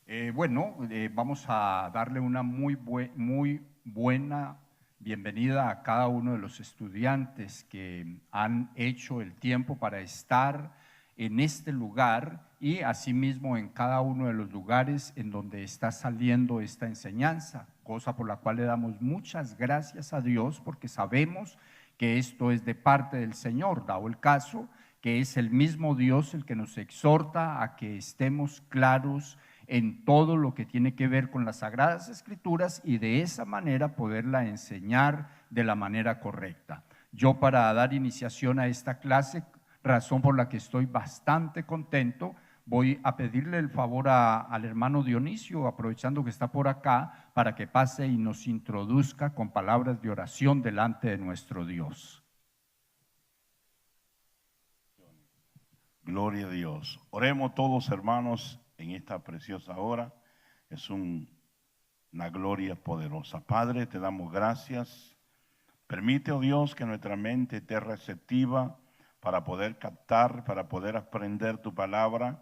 Vamos a darle una muy buena bienvenida a cada uno de los estudiantes que han hecho el tiempo para estar en este lugar y asimismo en cada uno de los lugares en donde está saliendo esta enseñanza, cosa por la cual le damos muchas gracias a Dios, porque sabemos que esto es de parte del Señor, dado el caso que es el mismo Dios el que nos exhorta a que estemos claros en todo lo que tiene que ver con las Sagradas Escrituras y de esa manera poderla enseñar de la manera correcta. Yo, para dar iniciación a esta clase, razón por la que estoy bastante contento, voy a pedirle el favor al hermano Dionisio, aprovechando que está por acá, para que pase y nos introduzca con palabras de oración delante de nuestro Dios. Gloria a Dios. Oremos todos, hermanos, en esta preciosa hora. Es una gloria poderosa. Padre, te damos gracias. Permite, oh Dios, que nuestra mente esté receptiva para poder captar, para poder aprender tu palabra,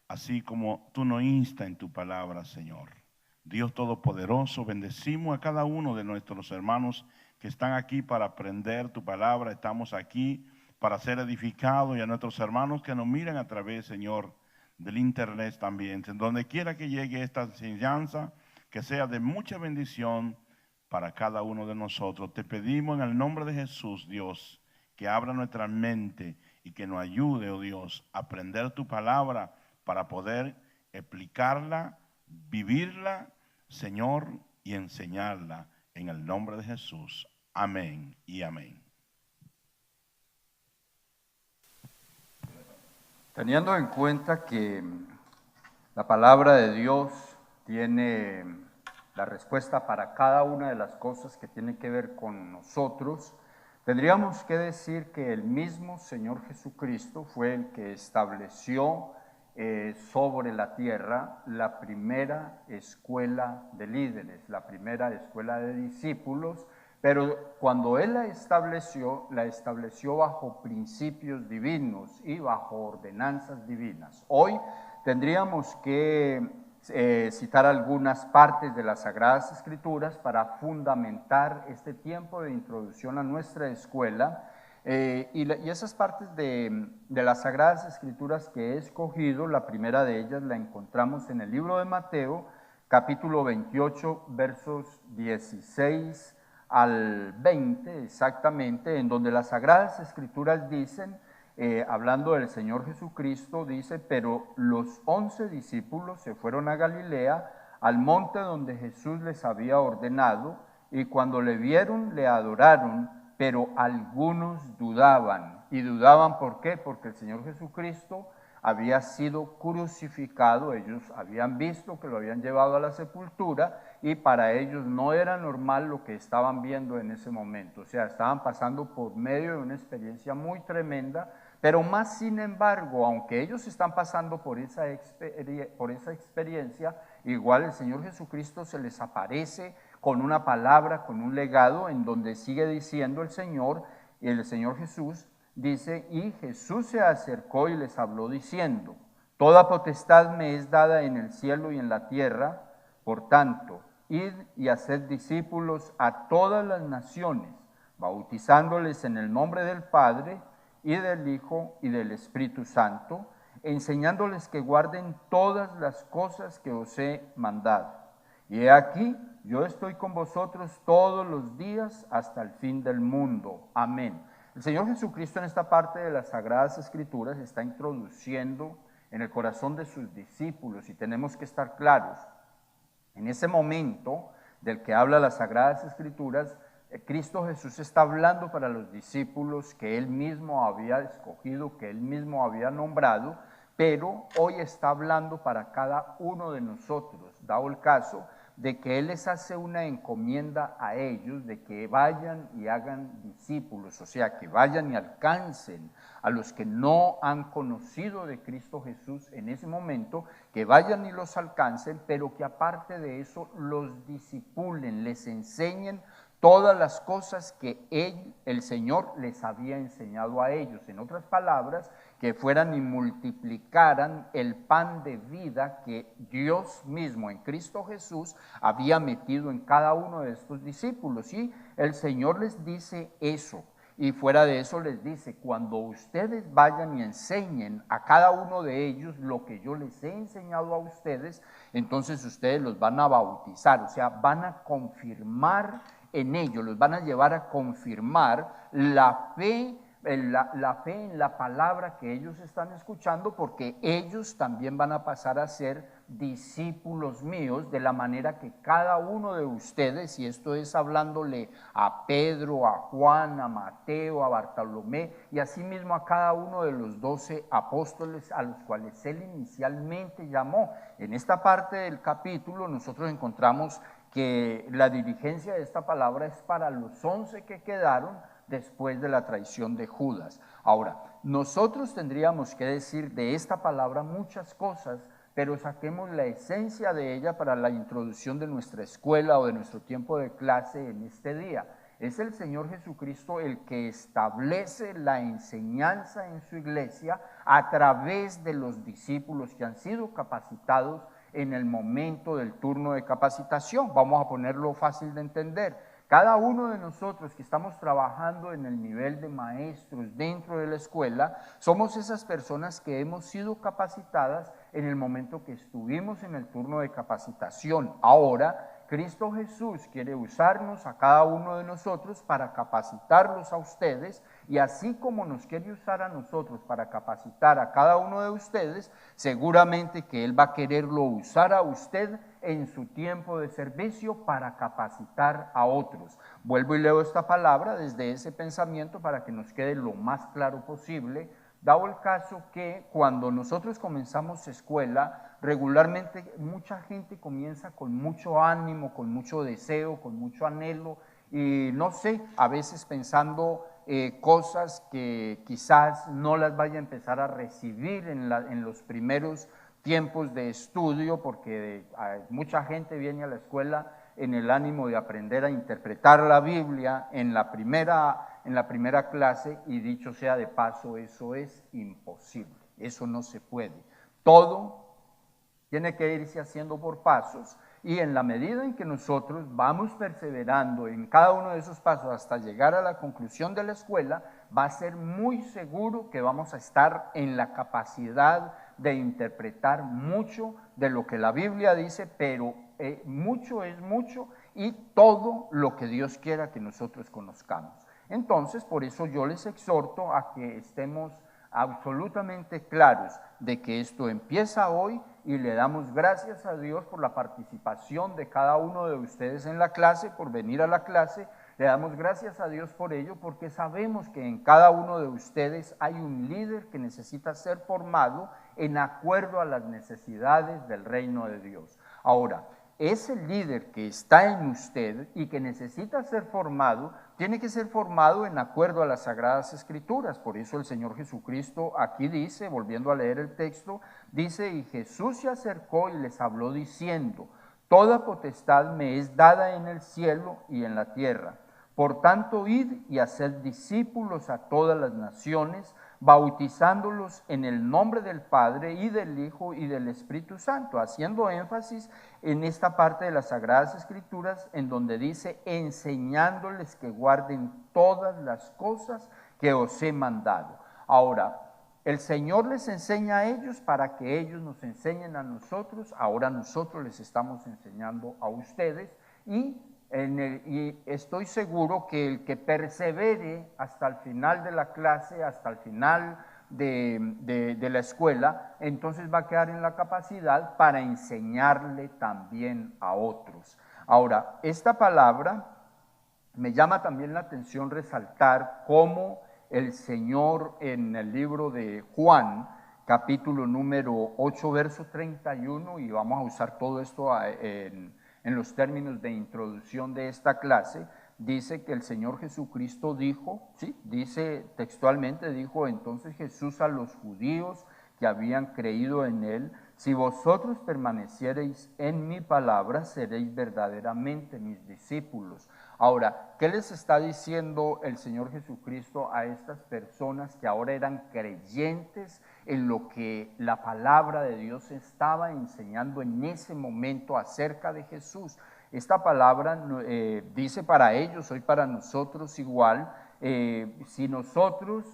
así como tú nos instas en tu palabra, Señor. Dios Todopoderoso, bendecimos a cada uno de nuestros hermanos que están aquí para aprender tu palabra. Estamos aquí para ser edificados, y a nuestros hermanos que nos miran a través, Señor, del internet también. Donde quiera que llegue esta enseñanza, que sea de mucha bendición para cada uno de nosotros. Te pedimos en el nombre de Jesús, Dios, que abra nuestra mente y que nos ayude, oh Dios, a aprender tu palabra para poder explicarla, vivirla, Señor, y enseñarla en el nombre de Jesús. Amén y amén. Teniendo en cuenta que la palabra de Dios tiene la respuesta para cada una de las cosas que tienen que ver con nosotros, tendríamos que decir que el mismo Señor Jesucristo fue el que estableció sobre la tierra la primera escuela de líderes, la primera escuela de discípulos, pero cuando Él la estableció bajo principios divinos y bajo ordenanzas divinas. Hoy tendríamos que citar algunas partes de las Sagradas Escrituras para fundamentar este tiempo de introducción a nuestra escuela. Y esas partes de las Sagradas Escrituras que he escogido, la primera de ellas la encontramos en el libro de Mateo, capítulo 28, versos 16 al 20 exactamente, en donde las Sagradas Escrituras dicen, hablando del Señor Jesucristo, dice: pero los 11 discípulos se fueron a Galilea, al monte donde Jesús les había ordenado, y cuando le vieron, le adoraron, pero algunos dudaban. ¿Y dudaban por qué? Porque el Señor Jesucristo había sido crucificado, ellos habían visto que lo habían llevado a la sepultura y para ellos no era normal lo que estaban viendo en ese momento, o sea, estaban pasando por medio de una experiencia muy tremenda, pero más sin embargo, aunque ellos están pasando por esa experiencia, igual el Señor Jesucristo se les aparece con una palabra, con un legado, en donde sigue diciendo el Señor Jesús, dice: y Jesús se acercó y les habló diciendo: toda potestad me es dada en el cielo y en la tierra, por tanto, id y haced discípulos a todas las naciones, bautizándoles en el nombre del Padre, y del Hijo, y del Espíritu Santo, enseñándoles que guarden todas las cosas que os he mandado. Y he aquí, yo estoy con vosotros todos los días hasta el fin del mundo. Amén. El Señor Jesucristo en esta parte de las Sagradas Escrituras está introduciendo en el corazón de sus discípulos, y tenemos que estar claros, en ese momento del que habla las Sagradas Escrituras, Cristo Jesús está hablando para los discípulos que Él mismo había escogido, que Él mismo había nombrado, pero hoy está hablando para cada uno de nosotros, dado el caso de que Él les hace una encomienda a ellos de que vayan y hagan discípulos, o sea, que vayan y alcancen a los que no han conocido de Cristo Jesús en ese momento, que vayan y los alcancen, pero que aparte de eso los discipulen, les enseñen todas las cosas que el Señor les había enseñado a ellos. En otras palabras, que fueran y multiplicaran el pan de vida que Dios mismo en Cristo Jesús había metido en cada uno de estos discípulos. Y el Señor les dice eso. Y fuera de eso les dice, cuando ustedes vayan y enseñen a cada uno de ellos lo que yo les he enseñado a ustedes, entonces ustedes los van a bautizar, o sea, van a confirmar en ellos, los van a llevar a confirmar la fe en la palabra que ellos están escuchando, porque ellos también van a pasar a ser discípulos míos, de la manera que cada uno de ustedes, y esto es hablándole a Pedro, a Juan, a Mateo, a Bartolomé, y asimismo a cada uno de los 12 apóstoles a los cuales él inicialmente llamó. En esta parte del capítulo nosotros encontramos que la dirigencia de esta palabra es para los 11 que quedaron después de la traición de Judas. Ahora, nosotros tendríamos que decir de esta palabra muchas cosas, pero saquemos la esencia de ella para la introducción de nuestra escuela o de nuestro tiempo de clase en este día. Es el Señor Jesucristo el que establece la enseñanza en su iglesia a través de los discípulos que han sido capacitados en el momento del turno de capacitación. Vamos a ponerlo fácil de entender. Cada uno de nosotros que estamos trabajando en el nivel de maestros dentro de la escuela, somos esas personas que hemos sido capacitadas en el momento que estuvimos en el turno de capacitación. Ahora, Cristo Jesús quiere usarnos a cada uno de nosotros para capacitarlos a ustedes, y así como nos quiere usar a nosotros para capacitar a cada uno de ustedes, seguramente que Él va a quererlo usar a usted en su tiempo de servicio para capacitar a otros. Vuelvo y leo esta palabra desde ese pensamiento para que nos quede lo más claro posible, dado el caso que cuando nosotros comenzamos escuela, regularmente mucha gente comienza con mucho ánimo, con mucho deseo, con mucho anhelo, y no sé, a veces pensando cosas que quizás no las vaya a empezar a recibir en los primeros tiempos de estudio, porque mucha gente viene a la escuela en el ánimo de aprender a interpretar la Biblia en la primera clase, y dicho sea de paso, eso es imposible, eso no se puede. Todo tiene que irse haciendo por pasos, y en la medida en que nosotros vamos perseverando en cada uno de esos pasos hasta llegar a la conclusión de la escuela, va a ser muy seguro que vamos a estar en la capacidad de interpretar mucho de lo que la Biblia dice, pero mucho es mucho, y todo lo que Dios quiera que nosotros conozcamos. Entonces, por eso yo les exhorto a que estemos absolutamente claros de que esto empieza hoy, y le damos gracias a Dios por la participación de cada uno de ustedes en la clase, por venir a la clase. Le damos gracias a Dios por ello, porque sabemos que en cada uno de ustedes hay un líder que necesita ser formado en acuerdo a las necesidades del reino de Dios. Ahora, ese líder que está en usted y que necesita ser formado, tiene que ser formado en acuerdo a las Sagradas Escrituras. Por eso el Señor Jesucristo aquí dice, volviendo a leer el texto, dice: y Jesús se acercó y les habló diciendo: toda potestad me es dada en el cielo y en la tierra. Por tanto, id y haced discípulos a todas las naciones, bautizándolos en el nombre del Padre y del Hijo y del Espíritu Santo, haciendo énfasis en esta parte de las Sagradas Escrituras en donde dice: enseñándoles que guarden todas las cosas que os he mandado. Ahora, el Señor les enseña a ellos para que ellos nos enseñen a nosotros. Ahora nosotros les estamos enseñando a ustedes, y estoy seguro que el que persevere hasta el final de la clase, hasta el final de la escuela, entonces va a quedar en la capacidad para enseñarle también a otros. Ahora, esta palabra me llama también la atención resaltar cómo el Señor en el libro de Juan, capítulo número 8, verso 31, y vamos a usar todo esto en los términos de introducción de esta clase, dice que el Señor Jesucristo dijo, ¿sí? Dice textualmente, dijo: entonces Jesús a los judíos que habían creído en Él: Si vosotros permaneciereis en mi palabra, seréis verdaderamente mis discípulos. Ahora, ¿qué les está diciendo el Señor Jesucristo a estas personas que ahora eran creyentes en lo que la palabra de Dios estaba enseñando en ese momento acerca de Jesús? Esta palabra dice para ellos, hoy para nosotros igual, si nosotros,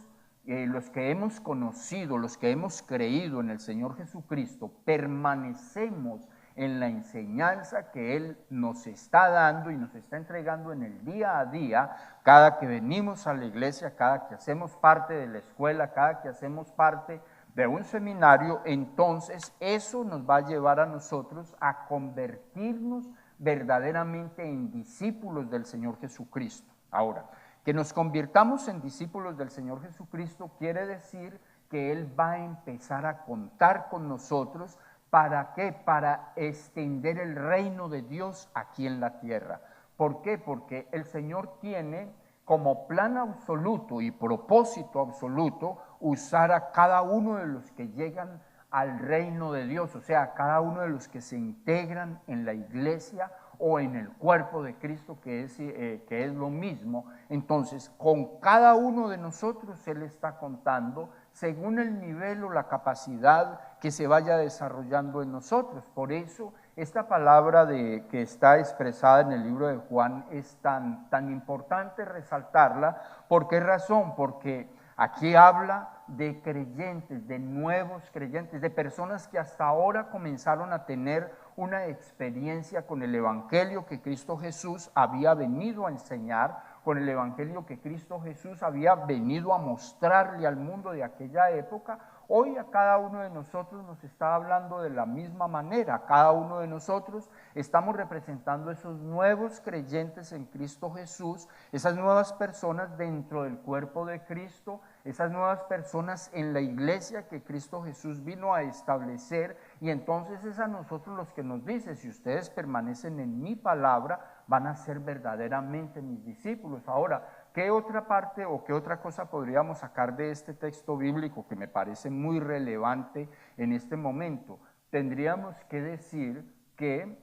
los que hemos conocido, los que hemos creído en el Señor Jesucristo, permanecemos en la enseñanza que Él nos está dando y nos está entregando en el día a día, cada que venimos a la iglesia, cada que hacemos parte de la escuela, cada que hacemos parte de un seminario, entonces eso nos va a llevar a nosotros a convertirnos verdaderamente en discípulos del Señor Jesucristo. Ahora, que nos convirtamos en discípulos del Señor Jesucristo quiere decir que Él va a empezar a contar con nosotros. ¿Para qué? Para extender el reino de Dios aquí en la tierra. ¿Por qué? Porque el Señor tiene como plan absoluto y propósito absoluto usar a cada uno de los que llegan al reino de Dios, o sea, a cada uno de los que se integran en la iglesia o en el cuerpo de Cristo, que es lo mismo. Entonces, con cada uno de nosotros Él está contando según el nivel o la capacidad que se vaya desarrollando en nosotros. Por eso, esta palabra que está expresada en el libro de Juan es tan importante resaltarla. ¿Por qué razón? Porque aquí habla de creyentes, de nuevos creyentes, de personas que hasta ahora comenzaron a tener una experiencia con el evangelio que Cristo Jesús había venido a enseñar, con el evangelio que Cristo Jesús había venido a mostrarle al mundo de aquella época. Hoy a cada uno de nosotros nos está hablando de la misma manera. Cada uno de nosotros estamos representando esos nuevos creyentes en Cristo Jesús, esas nuevas personas dentro del cuerpo de Cristo, esas nuevas personas en la iglesia que Cristo Jesús vino a establecer. Y entonces es a nosotros los que nos dice: si ustedes permanecen en mi palabra, van a ser verdaderamente mis discípulos. Ahora, ¿qué otra parte o qué otra cosa podríamos sacar de este texto bíblico que me parece muy relevante en este momento? Tendríamos que decir que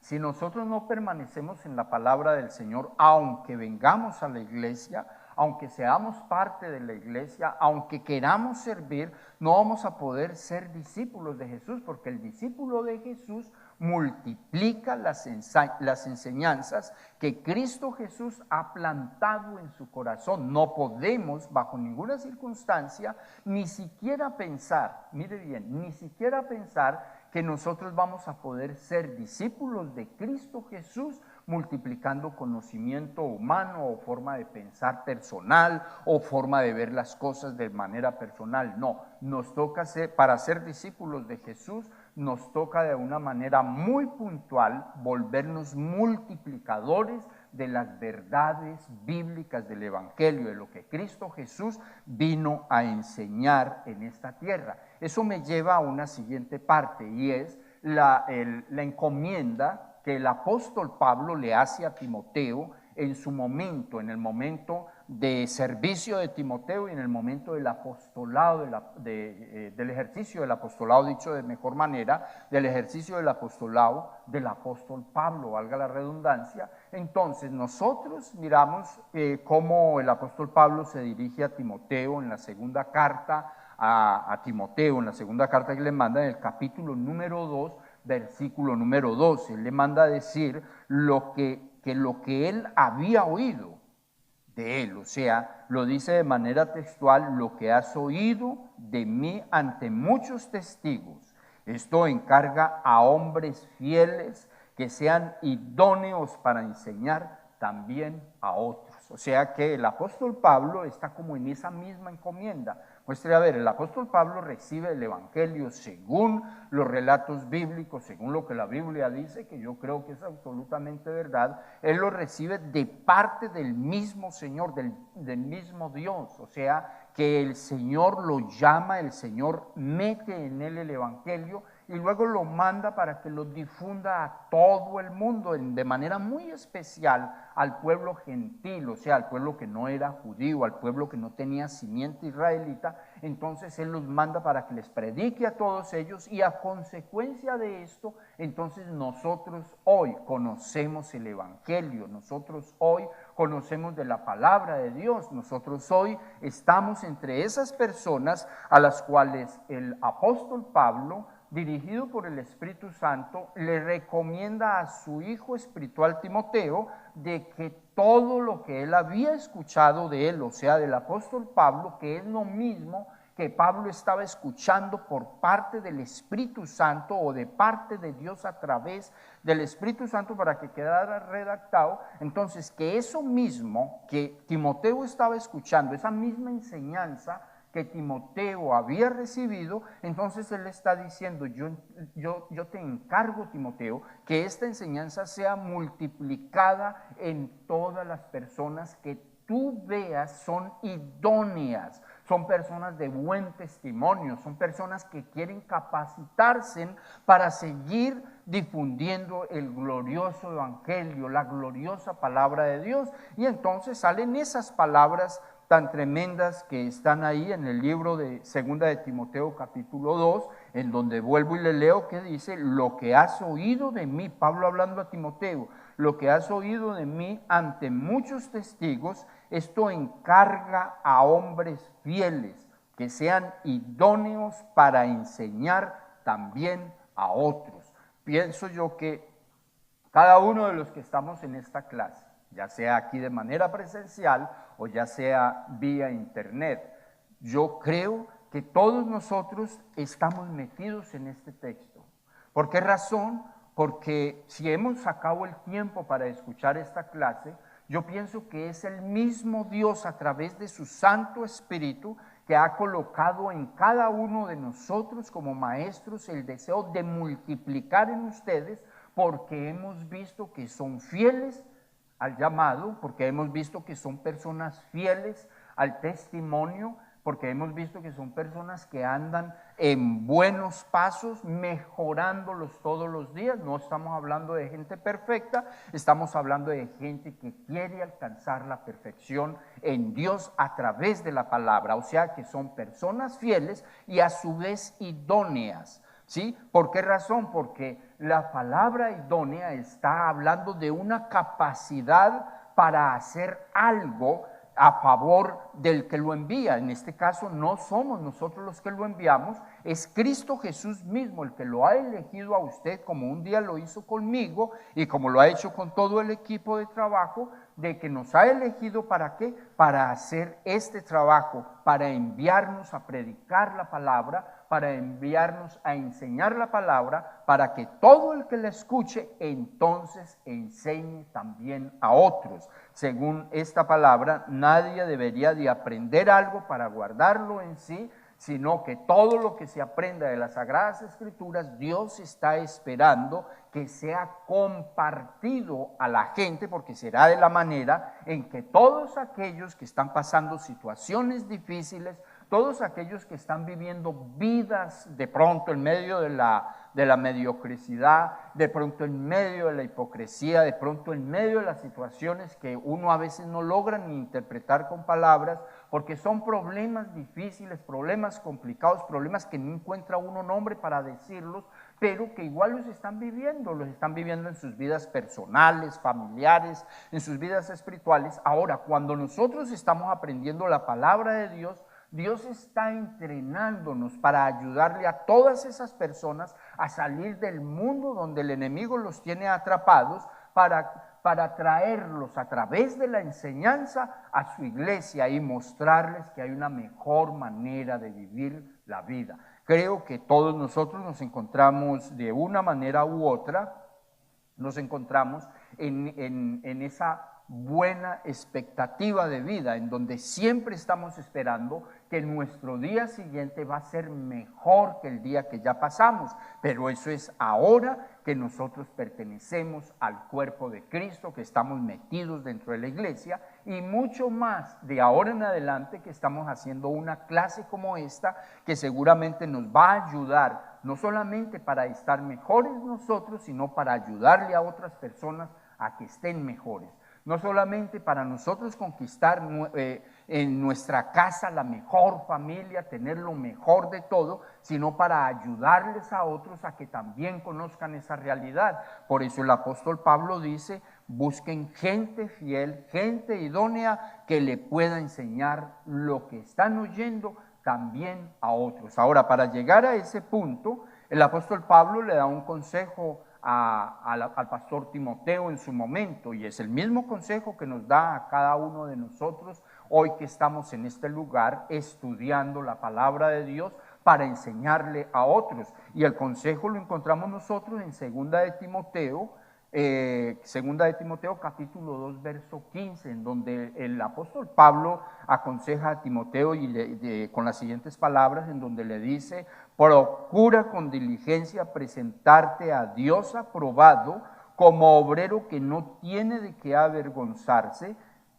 si nosotros no permanecemos en la palabra del Señor, aunque vengamos a la iglesia, aunque seamos parte de la iglesia, aunque queramos servir, no vamos a poder ser discípulos de Jesús, porque el discípulo de Jesús multiplica las enseñanzas que Cristo Jesús ha plantado en su corazón. No podemos bajo ninguna circunstancia ni siquiera pensar, mire bien, ni siquiera pensar que nosotros vamos a poder ser discípulos de Cristo Jesús multiplicando conocimiento humano o forma de pensar personal o forma de ver las cosas de manera personal. No, nos toca para ser discípulos de Jesús, nos toca de una manera muy puntual volvernos multiplicadores de las verdades bíblicas del Evangelio, de lo que Cristo Jesús vino a enseñar en esta tierra. Eso me lleva a una siguiente parte, y es la encomienda que el apóstol Pablo le hace a Timoteo en su momento, en el momento de servicio de Timoteo y en el momento del apostolado, del ejercicio del apostolado, dicho de mejor manera, del ejercicio del apostolado del apóstol Pablo, valga la redundancia. Entonces nosotros miramos cómo el apóstol Pablo se dirige a Timoteo en la segunda carta a Timoteo, en la segunda carta que le manda, en el capítulo número 2, versículo número 12, él le manda a decir lo que él había oído de él, o sea, lo dice de manera textual: lo que has oído de mí ante muchos testigos, esto encarga a hombres fieles que sean idóneos para enseñar también a otros. O sea que el apóstol Pablo está como en esa misma encomienda. Muestre a ver, el apóstol Pablo recibe el evangelio según los relatos bíblicos, según lo que la Biblia dice, que yo creo que es absolutamente verdad. Él lo recibe de parte del mismo Señor, del mismo Dios. O sea que el Señor lo llama, el Señor mete en él el evangelio y luego lo manda para que lo difunda a todo el mundo, de manera muy especial al pueblo gentil, o sea, al pueblo que no era judío, al pueblo que no tenía simiente israelita. entonces Él los manda para que les predique a todos ellos, y a consecuencia de esto, entonces nosotros hoy conocemos el Evangelio, nosotros hoy conocemos de la palabra de Dios, nosotros hoy estamos entre esas personas a las cuales el apóstol Pablo, dirigido por el Espíritu Santo, le recomienda a su hijo espiritual Timoteo de que todo lo que él había escuchado de él, o sea, del apóstol Pablo, que es lo mismo que Pablo estaba escuchando por parte del Espíritu Santo o de parte de Dios a través del Espíritu Santo para que quedara redactado, entonces que eso mismo que Timoteo estaba escuchando, esa misma enseñanza que Timoteo había recibido, entonces él está diciendo, yo te encargo, Timoteo, que esta enseñanza sea multiplicada en todas las personas que tú veas son idóneas, son personas de buen testimonio, son personas que quieren capacitarse para seguir difundiendo el glorioso evangelio, la gloriosa palabra de Dios. Y entonces salen esas palabras tan tremendas que están ahí en el libro de Segunda de Timoteo capítulo 2, en donde vuelvo y le leo que dice, lo que has oído de mí, Pablo hablando a Timoteo, lo que has oído de mí ante muchos testigos, esto encarga a hombres fieles, que sean idóneos para enseñar también a otros. Pienso yo que cada uno de los que estamos en esta clase, ya sea aquí de manera presencial o ya sea vía internet, yo creo que todos nosotros estamos metidos en este texto. ¿Por qué razón? Porque si hemos sacado el tiempo para escuchar esta clase, yo pienso que es el mismo Dios a través de su Santo Espíritu que ha colocado en cada uno de nosotros como maestros el deseo de multiplicar en ustedes, porque hemos visto que son fieles al llamado, porque hemos visto que son personas fieles al testimonio, porque hemos visto que son personas que andan en buenos pasos, mejorándolos todos los días. No estamos hablando de gente perfecta, estamos hablando de gente que quiere alcanzar la perfección en Dios a través de la palabra, o sea que son personas fieles y a su vez idóneas. ¿Sí? ¿Por qué razón? Porque la palabra idónea está hablando de una capacidad para hacer algo a favor del que lo envía. En este caso no somos nosotros los que lo enviamos, es Cristo Jesús mismo el que lo ha elegido a usted, como un día lo hizo conmigo y como lo ha hecho con todo el equipo de trabajo, de que nos ha elegido ¿para qué? Para hacer este trabajo, para enviarnos a predicar la palabra, para enviarnos a enseñar la palabra, para que todo el que la escuche entonces enseñe también a otros. Según esta palabra, nadie debería de aprender algo para guardarlo en sí, sino que todo lo que se aprenda de las Sagradas Escrituras, Dios está esperando que sea compartido a la gente, porque será de la manera en que todos aquellos que están pasando situaciones difíciles, todos aquellos que están viviendo vidas de pronto en medio de la mediocridad, de pronto en medio de la hipocresía, de pronto en medio de las situaciones que uno a veces no logra ni interpretar con palabras, porque son problemas difíciles, problemas complicados, problemas que no encuentra uno nombre para decirlos, pero que igual los están viviendo en sus vidas personales, familiares, en sus vidas espirituales. Ahora, cuando nosotros estamos aprendiendo la palabra de Dios, Dios está entrenándonos para ayudarle a todas esas personas a salir del mundo donde el enemigo los tiene atrapados, para traerlos a través de la enseñanza a su iglesia y mostrarles que hay una mejor manera de vivir la vida. Creo que todos nosotros nos encontramos de una manera u otra, nos encontramos en esa buena expectativa de vida, en donde siempre estamos esperando que nuestro día siguiente va a ser mejor que el día que ya pasamos, pero eso es ahora que nosotros pertenecemos al cuerpo de Cristo, que estamos metidos dentro de la iglesia, y mucho más de ahora en adelante que estamos haciendo una clase como esta, que seguramente nos va a ayudar, no solamente para estar mejores nosotros, sino para ayudarle a otras personas a que estén mejores. No solamente para nosotros conquistar en nuestra casa la mejor familia, tener lo mejor de todo, sino para ayudarles a otros a que también conozcan esa realidad. Por eso el apóstol Pablo dice, busquen gente fiel, gente idónea que le pueda enseñar lo que están oyendo también a otros. Ahora, para llegar a ese punto, el apóstol Pablo le da un consejo al pastor Timoteo en su momento, y es el mismo consejo que nos da a cada uno de nosotros hoy que estamos en este lugar estudiando la palabra de Dios para enseñarle a otros. Y el consejo lo encontramos nosotros en segunda de Timoteo capítulo 2 verso 15, en donde el apóstol Pablo aconseja a Timoteo con las siguientes palabras, en donde le dice: procura con diligencia presentarte a Dios aprobado, como obrero que no tiene de qué avergonzarse,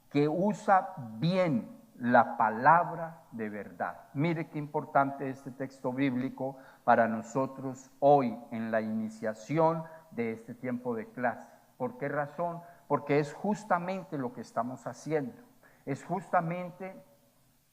que usa bien la palabra de verdad. Mire qué importante este texto bíblico para nosotros hoy en la iniciación de este tiempo de clase. ¿Por qué razón? Porque es justamente lo que estamos haciendo, es justamente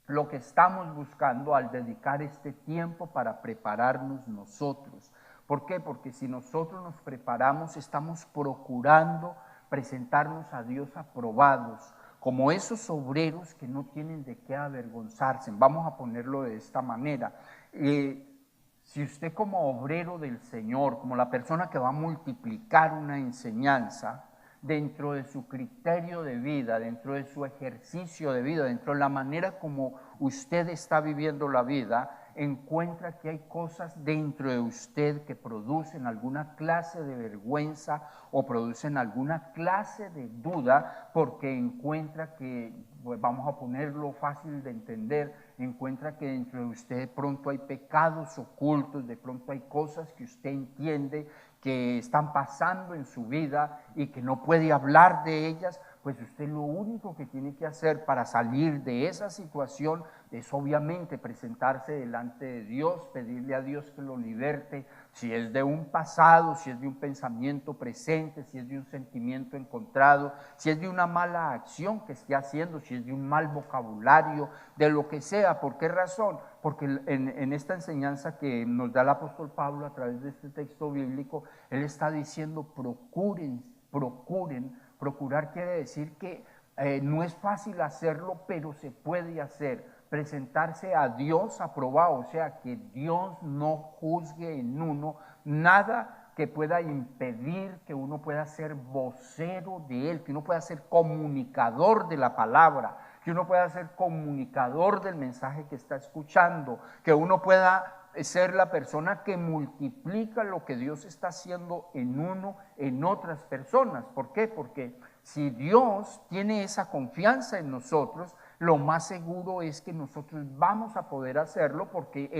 lo que estamos buscando al dedicar este tiempo para prepararnos nosotros. ¿Por qué? Porque si nosotros nos preparamos, estamos procurando presentarnos a Dios aprobados, como esos obreros que no tienen de qué avergonzarse. Vamos a ponerlo de esta manera. Si usted como obrero del Señor, como la persona que va a multiplicar una enseñanza, dentro de su criterio de vida, dentro de su ejercicio de vida, dentro de la manera como usted está viviendo la vida, encuentra que hay cosas dentro de usted que producen alguna clase de vergüenza o producen alguna clase de duda, porque encuentra que, pues vamos a ponerlo fácil de entender, encuentra que dentro de usted de pronto hay pecados ocultos, de pronto hay cosas que usted entiende que están pasando en su vida y que no puede hablar de ellas. Pues usted lo único que tiene que hacer para salir de esa situación es obviamente presentarse delante de Dios, pedirle a Dios que lo liberte, si es de un pasado, si es de un pensamiento presente, si es de un sentimiento encontrado, si es de una mala acción que esté haciendo, si es de un mal vocabulario, de lo que sea. ¿Por qué razón? Porque en esta enseñanza que nos da el apóstol Pablo a través de este texto bíblico, él está diciendo procuren. Procurar quiere decir que no es fácil hacerlo, pero se puede hacer. Presentarse a Dios aprobado, o sea, que Dios no juzgue en uno nada que pueda impedir que uno pueda ser vocero de Él, que uno pueda ser comunicador de la palabra, que uno pueda ser comunicador del mensaje que está escuchando, que uno pueda ser la persona que multiplica lo que Dios está haciendo en uno, en otras personas. ¿Por qué? Porque si Dios tiene esa confianza en nosotros, lo más seguro es que nosotros vamos a poder hacerlo, porque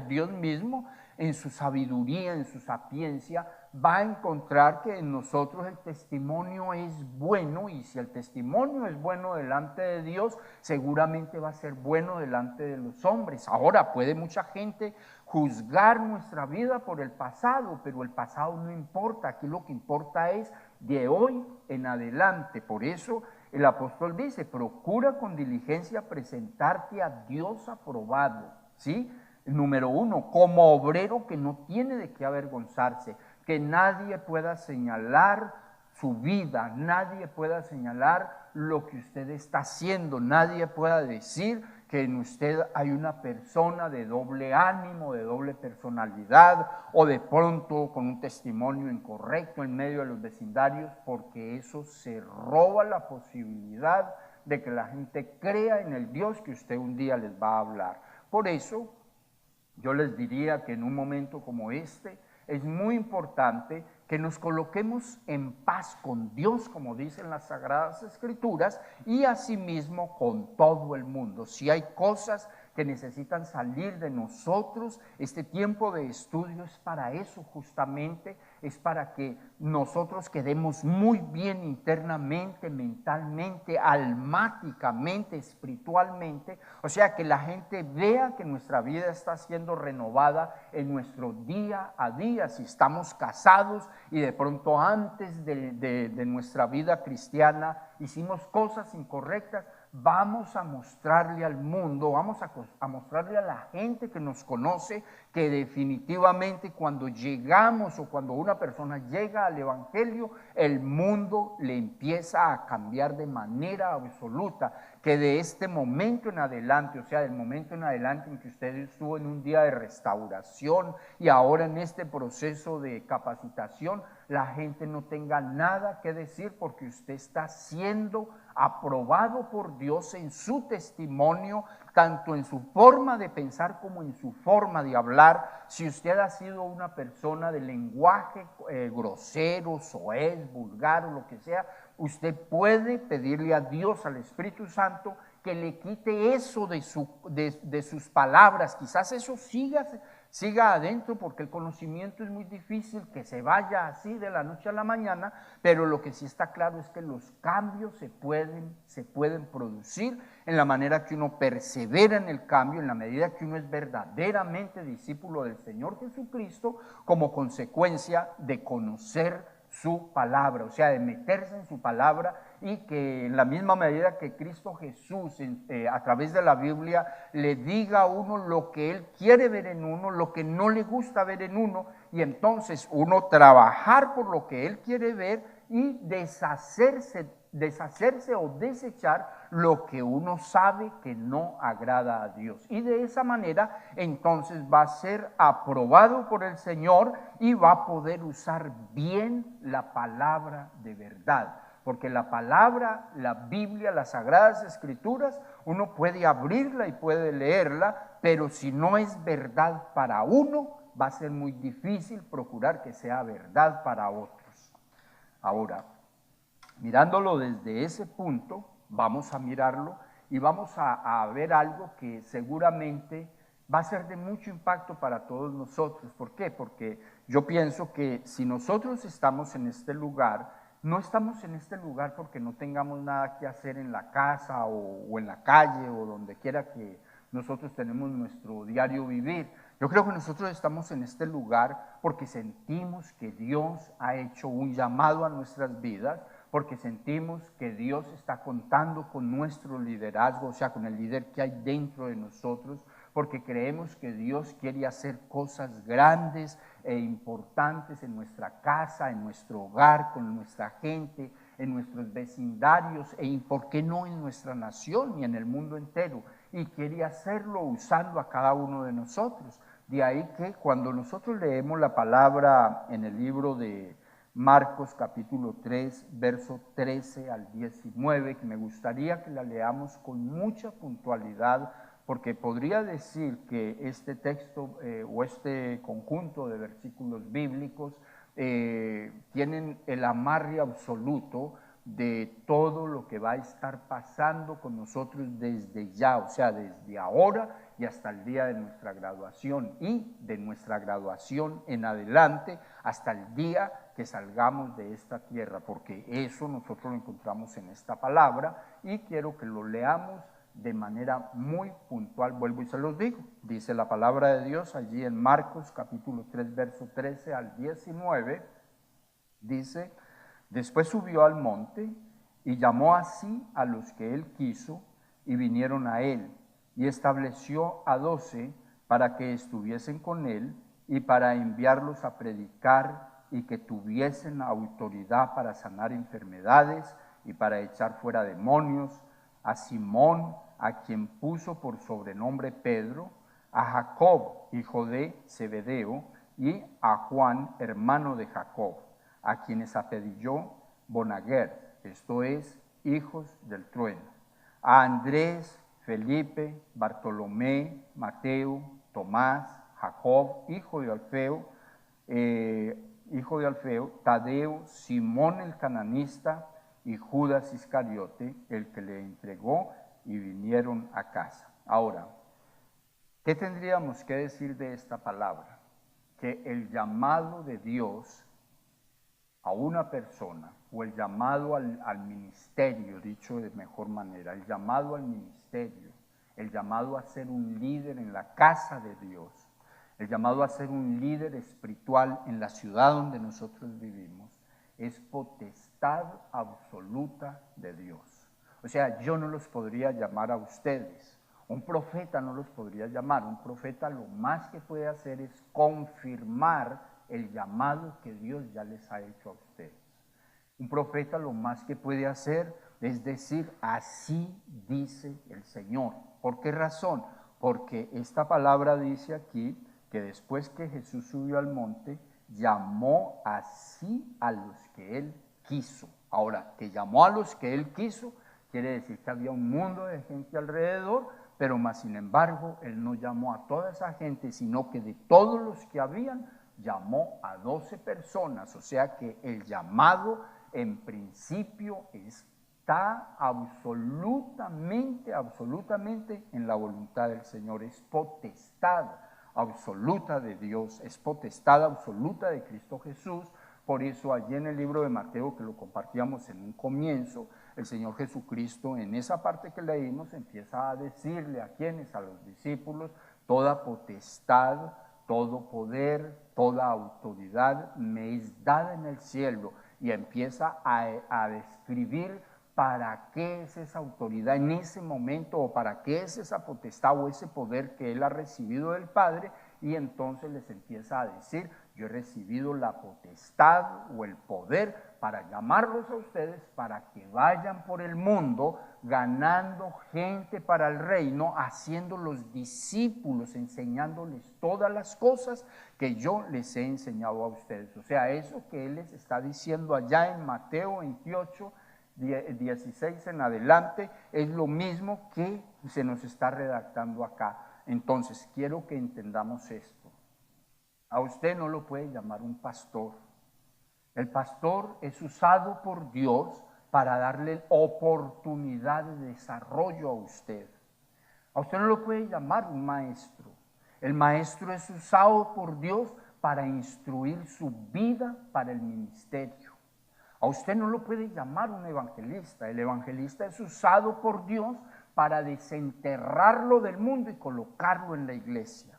Dios mismo, en su sabiduría, en su sapiencia, va a encontrar que en nosotros el testimonio es bueno, y si el testimonio es bueno delante de Dios, seguramente va a ser bueno delante de los hombres. Ahora, puede mucha gente juzgar nuestra vida por el pasado, pero el pasado no importa. Aquí lo que importa es de hoy en adelante. Por eso el apóstol dice: procura con diligencia presentarte a Dios aprobado, ¿sí? Número 1, como obrero que no tiene de qué avergonzarse, que nadie pueda señalar su vida, nadie pueda señalar lo que usted está haciendo, nadie pueda decir que en usted hay una persona de doble ánimo, de doble personalidad, o de pronto con un testimonio incorrecto en medio de los vecindarios, porque eso se roba la posibilidad de que la gente crea en el Dios que usted un día les va a hablar. Por eso yo les diría que en un momento como este es muy importante que nos coloquemos en paz con Dios, como dicen las Sagradas Escrituras, y asimismo con todo el mundo. Si hay cosas que necesitan salir de nosotros, este tiempo de estudio es para eso justamente, es para que nosotros quedemos muy bien internamente, mentalmente, almáticamente, espiritualmente, o sea, que la gente vea que nuestra vida está siendo renovada en nuestro día a día. Si estamos casados y de pronto antes de nuestra vida cristiana hicimos cosas incorrectas, vamos a mostrarle al mundo, vamos a mostrarle a la gente que nos conoce que definitivamente cuando llegamos o cuando una persona llega al Evangelio, el mundo le empieza a cambiar de manera absoluta, que de este momento en adelante, o sea, del momento en adelante en que usted estuvo en un día de restauración y ahora en este proceso de capacitación, la gente no tenga nada que decir porque usted está siendo aprobado por Dios en su testimonio, tanto en su forma de pensar como en su forma de hablar. Si usted ha sido una persona de lenguaje grosero, soez, vulgar o lo que sea, usted puede pedirle a Dios, al Espíritu Santo, que le quite eso de sus palabras. Quizás eso siga adentro, porque el conocimiento es muy difícil que se vaya así de la noche a la mañana, pero lo que sí está claro es que los cambios se pueden producir en la manera que uno persevera en el cambio, en la medida que uno es verdaderamente discípulo del Señor Jesucristo, como consecuencia de conocer su palabra, o sea, de meterse en su palabra, y que en la misma medida que Cristo Jesús a través de la Biblia le diga a uno lo que Él quiere ver en uno, lo que no le gusta ver en uno, y entonces uno trabajar por lo que Él quiere ver y deshacerse o desechar lo que uno sabe que no agrada a Dios. Y de esa manera entonces va a ser aprobado por el Señor y va a poder usar bien la palabra de verdad. Porque la palabra, la Biblia, las Sagradas Escrituras, uno puede abrirla y puede leerla, pero si no es verdad para uno, va a ser muy difícil procurar que sea verdad para otros. Ahora, mirándolo desde ese punto, vamos a mirarlo y vamos a ver algo que seguramente va a ser de mucho impacto para todos nosotros. ¿Por qué? Porque yo pienso que si nosotros estamos en este lugar, no estamos en este lugar porque no tengamos nada que hacer en la casa o en la calle o donde quiera que nosotros tenemos nuestro diario vivir. Yo creo que nosotros estamos en este lugar porque sentimos que Dios ha hecho un llamado a nuestras vidas, porque sentimos que Dios está contando con nuestro liderazgo, o sea, con el líder que hay dentro de nosotros, porque creemos que Dios quiere hacer cosas grandes e importantes en nuestra casa, en nuestro hogar, con nuestra gente, en nuestros vecindarios y, ¿por qué no, en nuestra nación y en el mundo entero? Y quiere hacerlo usando a cada uno de nosotros. De ahí que cuando nosotros leemos la palabra en el libro de Marcos capítulo 3, verso 13 al 19, que me gustaría que la leamos con mucha puntualidad, porque podría decir que este texto o este conjunto de versículos bíblicos tienen el amarre absoluto de todo lo que va a estar pasando con nosotros desde ya, o sea, desde ahora y hasta el día de nuestra graduación, y de nuestra graduación en adelante hasta el día que salgamos de esta tierra, porque eso nosotros lo encontramos en esta palabra y quiero que lo leamos de manera muy puntual. Vuelvo y se los digo, dice la palabra de Dios allí en Marcos capítulo 3, verso 13 al 19, dice: después subió al monte y llamó así a los que él quiso y vinieron a él, y estableció a 12 para que estuviesen con él y para enviarlos a predicar y que tuviesen autoridad para sanar enfermedades y para echar fuera demonios, a Simón, a quien puso por sobrenombre Pedro, a Jacob, hijo de Zebedeo, y a Juan, hermano de Jacob, a quienes apellidó Boanerges, esto es, hijos del trueno, a Andrés, Felipe, Bartolomé, Mateo, Tomás, Jacob, hijo de Alfeo, Tadeo, Simón el cananista y Judas Iscariote, el que le entregó, y vinieron a casa. Ahora, ¿qué tendríamos que decir de esta palabra? Que el llamado de Dios a una persona, o el llamado al ministerio, dicho de mejor manera, el llamado al ministerio, el llamado a ser un líder en la casa de Dios, el llamado a ser un líder espiritual en la ciudad donde nosotros vivimos, es potestad absoluta de Dios. O sea, yo no los podría llamar a ustedes. Un profeta no los podría llamar. Un profeta lo más que puede hacer es confirmar el llamado que Dios ya les ha hecho a ustedes. Un profeta lo más que puede hacer es decir, así dice el Señor. ¿Por qué razón? Porque esta palabra dice aquí que después que Jesús subió al monte, llamó así a los que Él quiso. Ahora, que llamó a los que Él quiso, quiere decir que había un mundo de gente alrededor, pero más sin embargo, Él no llamó a toda esa gente, sino que de todos los que habían, llamó a 12 personas. O sea que el llamado en principio está absolutamente en la voluntad del Señor. Es potestad absoluta de Dios, es potestad absoluta de Cristo Jesús. Por eso allí en el libro de Mateo, que lo compartíamos en un comienzo, el Señor Jesucristo en esa parte que leímos empieza a decirle a quienes, a los discípulos, toda potestad, todo poder, toda autoridad me es dada en el cielo, y empieza a describir para qué es esa autoridad en ese momento, o para qué es esa potestad o ese poder que Él ha recibido del Padre, y entonces les empieza a decir, yo he recibido la potestad o el poder para llamarlos a ustedes para que vayan por el mundo ganando gente para el reino, haciendo los discípulos, enseñándoles todas las cosas que yo les he enseñado a ustedes. O sea, eso que Él les está diciendo allá en Mateo 28, 16 en adelante, es lo mismo que se nos está redactando acá. Entonces, quiero que entendamos esto. A usted no lo puede llamar un pastor. El pastor es usado por Dios para darle oportunidad de desarrollo a usted. A usted no lo puede llamar un maestro. El maestro es usado por Dios para instruir su vida para el ministerio. A usted no lo puede llamar un evangelista. El evangelista es usado por Dios para desenterrarlo del mundo y colocarlo en la iglesia.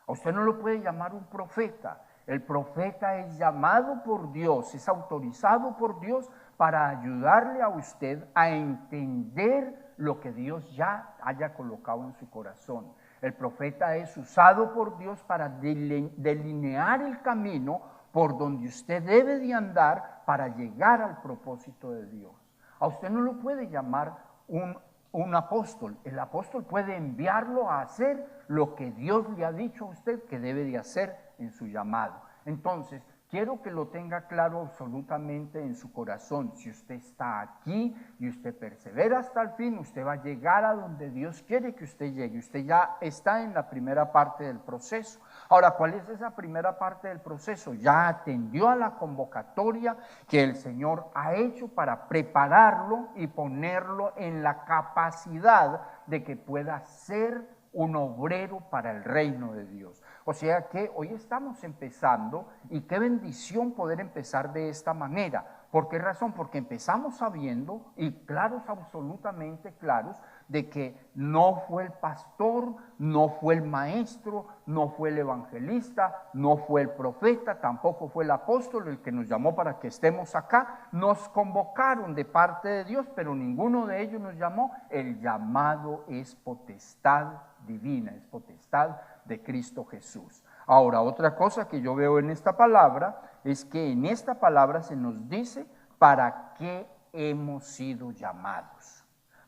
A usted no lo puede llamar un profeta. El profeta es llamado por Dios, es autorizado por Dios para ayudarle a usted a entender lo que Dios ya haya colocado en su corazón. El profeta es usado por Dios para delinear el camino por donde usted debe de andar para llegar al propósito de Dios. A usted no lo puede llamar un apóstol. El apóstol puede enviarlo a hacer lo que Dios le ha dicho a usted que debe de hacer en su llamado. Entonces, quiero que lo tenga claro absolutamente en su corazón. Si usted está aquí y usted persevera hasta el fin, usted va a llegar a donde Dios quiere que usted llegue. Usted ya está en la primera parte del proceso. Ahora, ¿cuál es esa primera parte del proceso? Ya atendió a la convocatoria que el Señor ha hecho para prepararlo y ponerlo en la capacidad de que pueda ser un obrero para el reino de Dios. O sea que hoy estamos empezando, y qué bendición poder empezar de esta manera. ¿Por qué razón? Porque empezamos sabiendo, y claros, absolutamente claros, de que no fue el pastor, no fue el maestro, no fue el evangelista, no fue el profeta, tampoco fue el apóstol el que nos llamó para que estemos acá. Nos convocaron de parte de Dios, pero ninguno de ellos nos llamó. El llamado es potestad divina, es potestad de Cristo Jesús. Ahora, otra cosa que yo veo en esta palabra es que en esta palabra se nos dice para qué hemos sido llamados.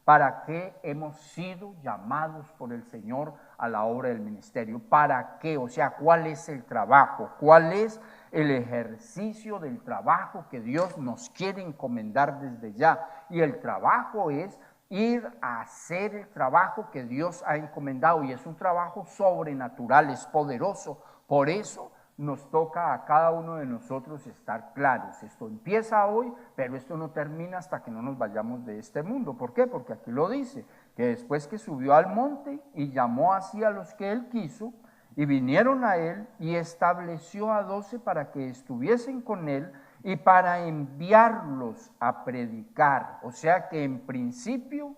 ¿Para qué hemos sido llamados por el Señor a la obra del ministerio? ¿Para qué? O sea, ¿cuál es el trabajo? ¿Cuál es el ejercicio del trabajo que Dios nos quiere encomendar desde ya? Y el trabajo es ir a hacer el trabajo que Dios ha encomendado, y es un trabajo sobrenatural, es poderoso. Por eso nos toca a cada uno de nosotros estar claros. Esto empieza hoy, pero esto no termina hasta que no nos vayamos de este mundo. ¿Por qué? Porque aquí lo dice, que después que subió al monte y llamó así a los que Él quiso, y vinieron a Él, y estableció a 12 para que estuviesen con Él y para enviarlos a predicar. O sea que en principio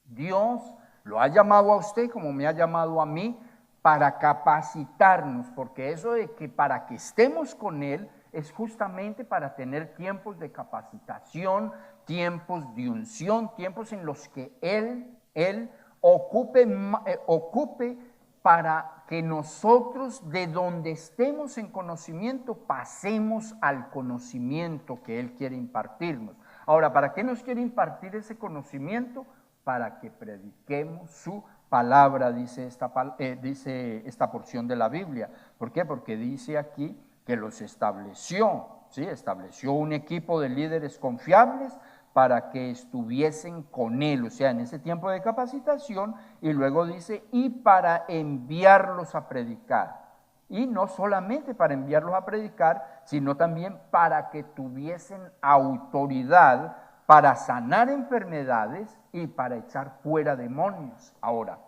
Dios lo ha llamado a usted como me ha llamado a mí, para capacitarnos, porque eso de que para que estemos con Él es justamente para tener tiempos de capacitación, tiempos de unción, tiempos en los que Él ocupe para que nosotros de donde estemos en conocimiento pasemos al conocimiento que Él quiere impartirnos. Ahora, ¿para qué nos quiere impartir ese conocimiento? Para que prediquemos su palabra, dice esta porción de la Biblia. ¿Por qué? Porque dice aquí que los estableció, ¿sí? Estableció un equipo de líderes confiables para que estuviesen con él, o sea, en ese tiempo de capacitación, y luego dice, y para enviarlos a predicar. Y no solamente para enviarlos a predicar, sino también para que tuviesen autoridad para sanar enfermedades y para echar fuera demonios. Ahora,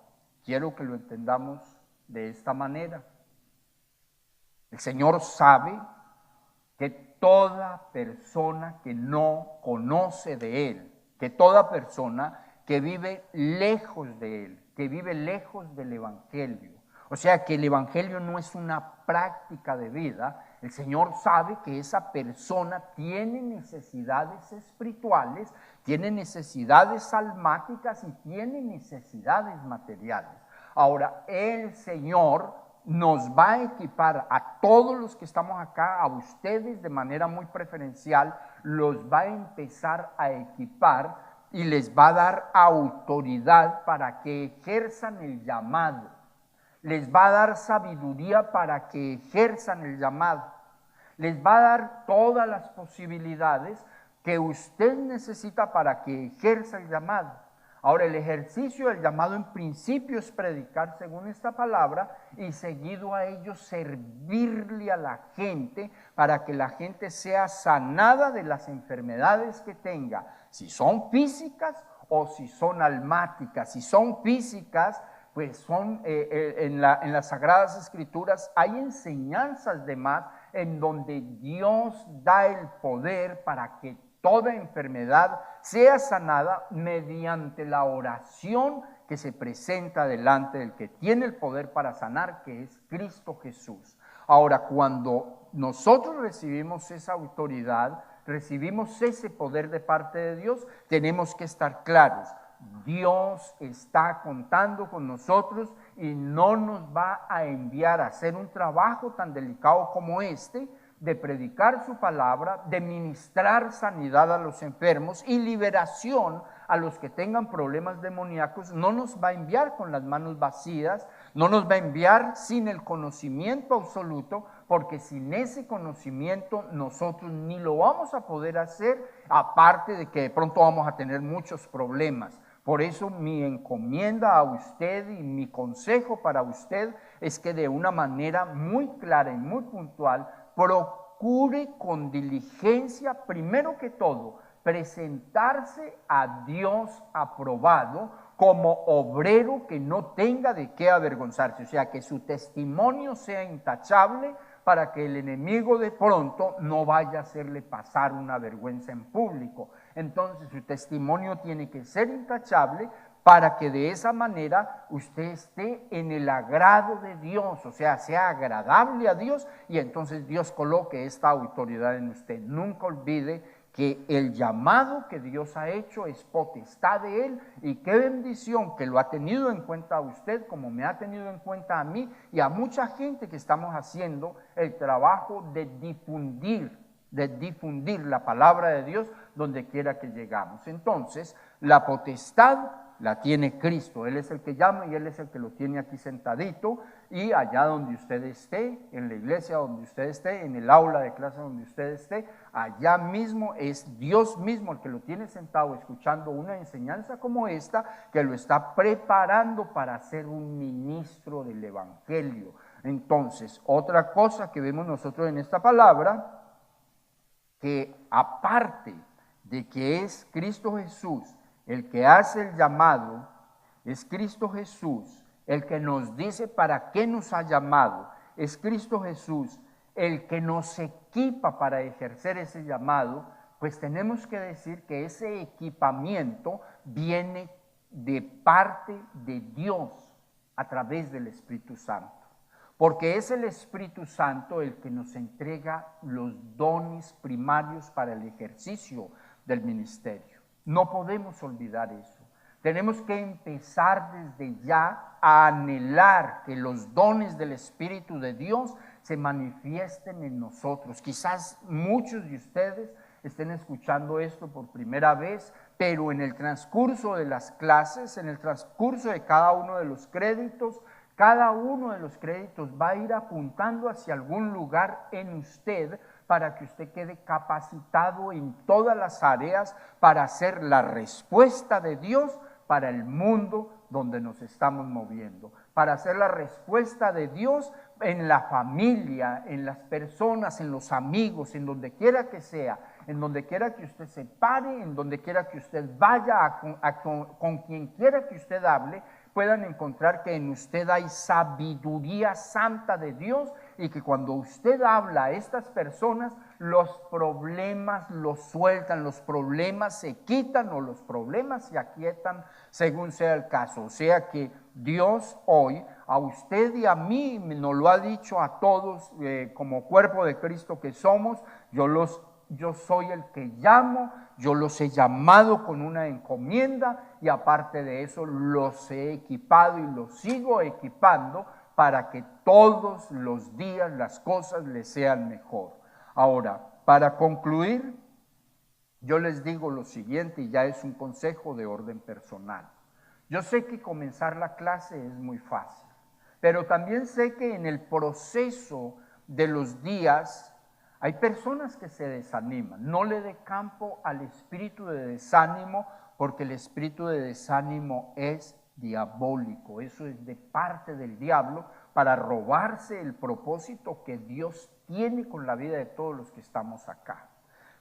quiero que lo entendamos de esta manera. El Señor sabe que toda persona que no conoce de Él, que toda persona que vive lejos de Él, que vive lejos del Evangelio, o sea que el Evangelio no es una práctica de vida, el Señor sabe que esa persona tiene necesidades espirituales, tiene necesidades almáticas y tiene necesidades materiales. Ahora, el Señor nos va a equipar a todos los que estamos acá, a ustedes de manera muy preferencial, los va a empezar a equipar y les va a dar autoridad para que ejerzan el llamado. Les va a dar sabiduría para que ejerzan el llamado. Les va a dar todas las posibilidades que usted necesita para que ejerza el llamado. Ahora, el ejercicio del llamado en principio es predicar según esta palabra y seguido a ello servirle a la gente para que la gente sea sanada de las enfermedades que tenga, si son físicas o si son almáticas. Si son físicas, pues son en las Sagradas Escrituras hay enseñanzas de más en donde Dios da el poder para que toda enfermedad sea sanada mediante la oración que se presenta delante del que tiene el poder para sanar, que es Cristo Jesús. Ahora, cuando nosotros recibimos esa autoridad, recibimos ese poder de parte de Dios, tenemos que estar claros. Dios está contando con nosotros y no nos va a enviar a hacer un trabajo tan delicado como este, de predicar su palabra, de ministrar sanidad a los enfermos y liberación a los que tengan problemas demoníacos. No nos va a enviar con las manos vacías, no nos va a enviar sin el conocimiento absoluto, porque sin ese conocimiento nosotros ni lo vamos a poder hacer, aparte de que de pronto vamos a tener muchos problemas. Por eso mi encomienda a usted y mi consejo para usted es que de una manera muy clara y muy puntual procure con diligencia, primero que todo, presentarse a Dios aprobado como obrero que no tenga de qué avergonzarse, o sea, que su testimonio sea intachable para que el enemigo de pronto no vaya a hacerle pasar una vergüenza en público. Entonces su testimonio tiene que ser intachable para que de esa manera usted esté en el agrado de Dios, o sea, sea agradable a Dios y entonces Dios coloque esta autoridad en usted. Nunca olvide que el llamado que Dios ha hecho es potestad de Él y qué bendición que lo ha tenido en cuenta a usted como me ha tenido en cuenta a mí y a mucha gente que estamos haciendo el trabajo de difundir la palabra de Dios donde quiera que llegamos. Entonces, la potestad la tiene Cristo, Él es el que llama y Él es el que lo tiene aquí sentadito y allá donde usted esté, en la iglesia donde usted esté, en el aula de clase donde usted esté, allá mismo es Dios mismo el que lo tiene sentado escuchando una enseñanza como esta, que lo está preparando para ser un ministro del Evangelio. Entonces, otra cosa que vemos nosotros en esta palabra, que aparte de que es Cristo Jesús el que hace el llamado, es Cristo Jesús el que nos dice para qué nos ha llamado, es Cristo Jesús el que nos equipa para ejercer ese llamado, pues tenemos que decir que ese equipamiento viene de parte de Dios a través del Espíritu Santo. porque es el Espíritu Santo el que nos entrega los dones primarios para el ejercicio del ministerio. No podemos olvidar eso. Tenemos que empezar desde ya a anhelar que los dones del Espíritu de Dios se manifiesten en nosotros. Quizás muchos de ustedes estén escuchando esto por primera vez, pero en el transcurso de las clases, en el transcurso de cada uno de los créditos, cada uno de los créditos va a ir apuntando hacia algún lugar en usted para que usted quede capacitado en todas las áreas para hacer la respuesta de Dios para el mundo donde nos estamos moviendo, para hacer la respuesta de Dios en la familia, en las personas, en los amigos, en donde quiera que sea, en donde quiera que usted se pare, en donde quiera que usted vaya, con quien quiera que usted hable, puedan encontrar que en usted hay sabiduría santa de Dios y que cuando usted habla a estas personas, los problemas los sueltan, los problemas se quitan o los problemas se aquietan según sea el caso. O sea que Dios hoy a usted y a mí nos lo ha dicho a todos como cuerpo de Cristo que somos. Yo soy el que llamo, yo los he llamado con una encomienda y aparte de eso los he equipado y los sigo equipando para que todos los días las cosas les sean mejor. Ahora, para concluir, yo les digo lo siguiente y ya es un consejo de orden personal. Yo sé que comenzar la clase es muy fácil, pero también sé que en el proceso de los días hay personas que se desaniman. No le dé campo al espíritu de desánimo, porque el espíritu de desánimo es diabólico. Eso es de parte del diablo para robarse el propósito que Dios tiene con la vida de todos los que estamos acá.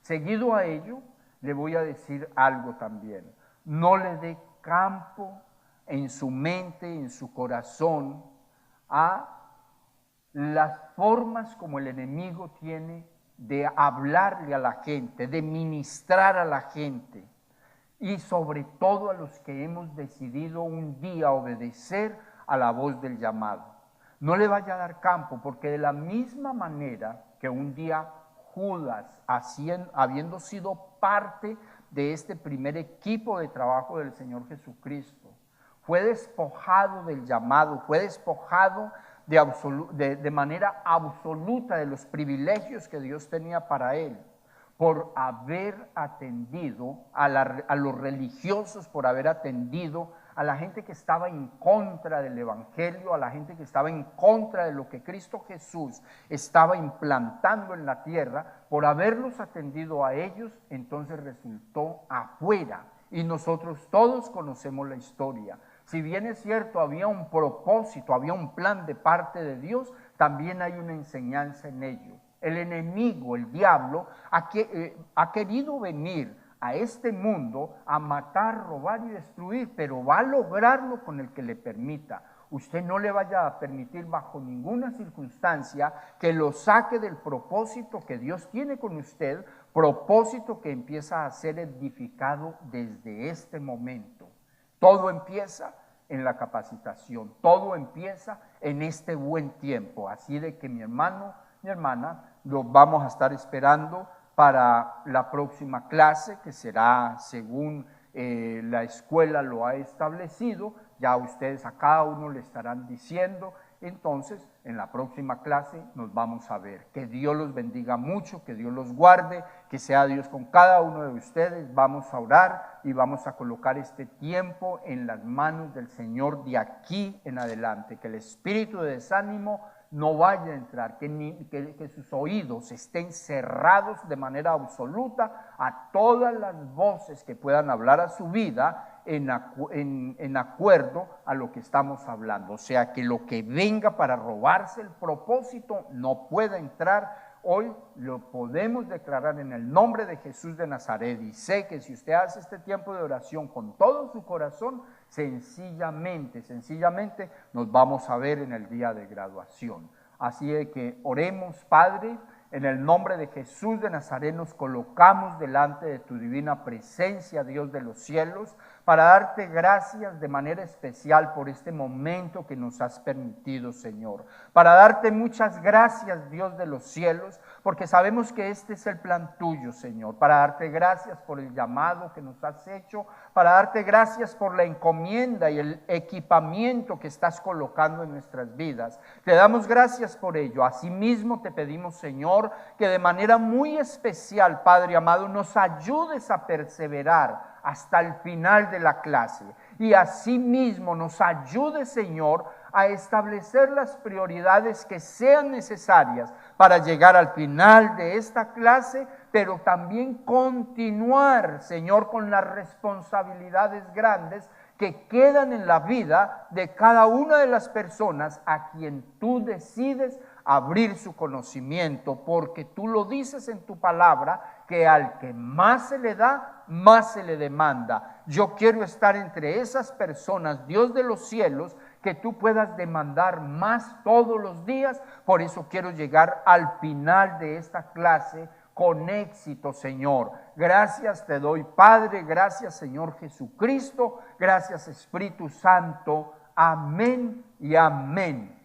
Seguido a ello, le voy a decir algo también. No le dé campo en su mente, en su corazón, a las formas como el enemigo tiene de hablarle a la gente, de ministrar a la gente y sobre todo a los que hemos decidido un día obedecer a la voz del llamado. No le vaya a dar campo, porque de la misma manera que un día Judas, habiendo sido parte de este primer equipo de trabajo del Señor Jesucristo, fue despojado del llamado, fue despojado de manera absoluta de los privilegios que Dios tenía para él, por haber atendido a los religiosos, por haber atendido a la gente que estaba en contra del Evangelio, a la gente que estaba en contra de lo que Cristo Jesús estaba implantando en la tierra, por haberlos atendido a ellos, entonces resultó afuera. Y nosotros todos conocemos la historia. Si bien es cierto, había un propósito, había un plan de parte de Dios, también hay una enseñanza en ello. El enemigo, el diablo, ha querido venir a este mundo a matar, robar y destruir, pero va a lograrlo con el que le permita. Usted no le vaya a permitir bajo ninguna circunstancia que lo saque del propósito que Dios tiene con usted, propósito que empieza a ser edificado desde este momento. Todo empieza en la capacitación, todo empieza en este buen tiempo. Así de que mi hermano, mi hermana, los vamos a estar esperando para la próxima clase, que será según la escuela lo ha establecido. Ya ustedes a cada uno le estarán diciendo. Entonces, en la próxima clase nos vamos a ver. Que Dios los bendiga mucho, que Dios los guarde, que sea Dios con cada uno de ustedes. Vamos a orar y vamos a colocar este tiempo en las manos del Señor de aquí en adelante. Que el espíritu de desánimo no vaya a entrar, que sus oídos estén cerrados de manera absoluta a todas las voces que puedan hablar a su vida en acuerdo a lo que estamos hablando. O sea, que lo que venga para robarse el propósito no pueda entrar. Hoy lo podemos declarar en el nombre de Jesús de Nazaret, y sé que si usted hace este tiempo de oración con todo su corazón, sencillamente nos vamos a ver en el día de graduación. Así es que oremos, Padre, En el nombre de Jesús de Nazaret nos colocamos delante de tu divina presencia, Dios de los cielos, para darte gracias de manera especial por este momento que nos has permitido, Señor. Para darte muchas gracias, Dios de los cielos, porque sabemos que este es el plan tuyo, Señor. Para darte gracias por el llamado que nos has hecho, para darte gracias por la encomienda y el equipamiento que estás colocando en nuestras vidas. Te damos gracias por ello. Asimismo te pedimos, Señor, que de manera muy especial, Padre amado, nos ayudes a perseverar hasta el final de la clase. Y asimismo nos ayudes, Señor, a establecer las prioridades que sean necesarias para llegar al final de esta clase, pero también continuar, Señor, con las responsabilidades grandes que quedan en la vida de cada una de las personas a quien tú decides abrir su conocimiento, porque tú lo dices en tu palabra, que al que más se le da, más se le demanda. Yo quiero estar entre esas personas, Dios de los cielos, que tú puedas demandar más todos los días. Por eso quiero llegar al final de esta clase con éxito, Señor. Gracias te doy, Padre. Gracias, Señor Jesucristo. Gracias, Espíritu Santo. Amén y amén.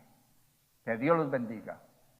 Que Dios los bendiga.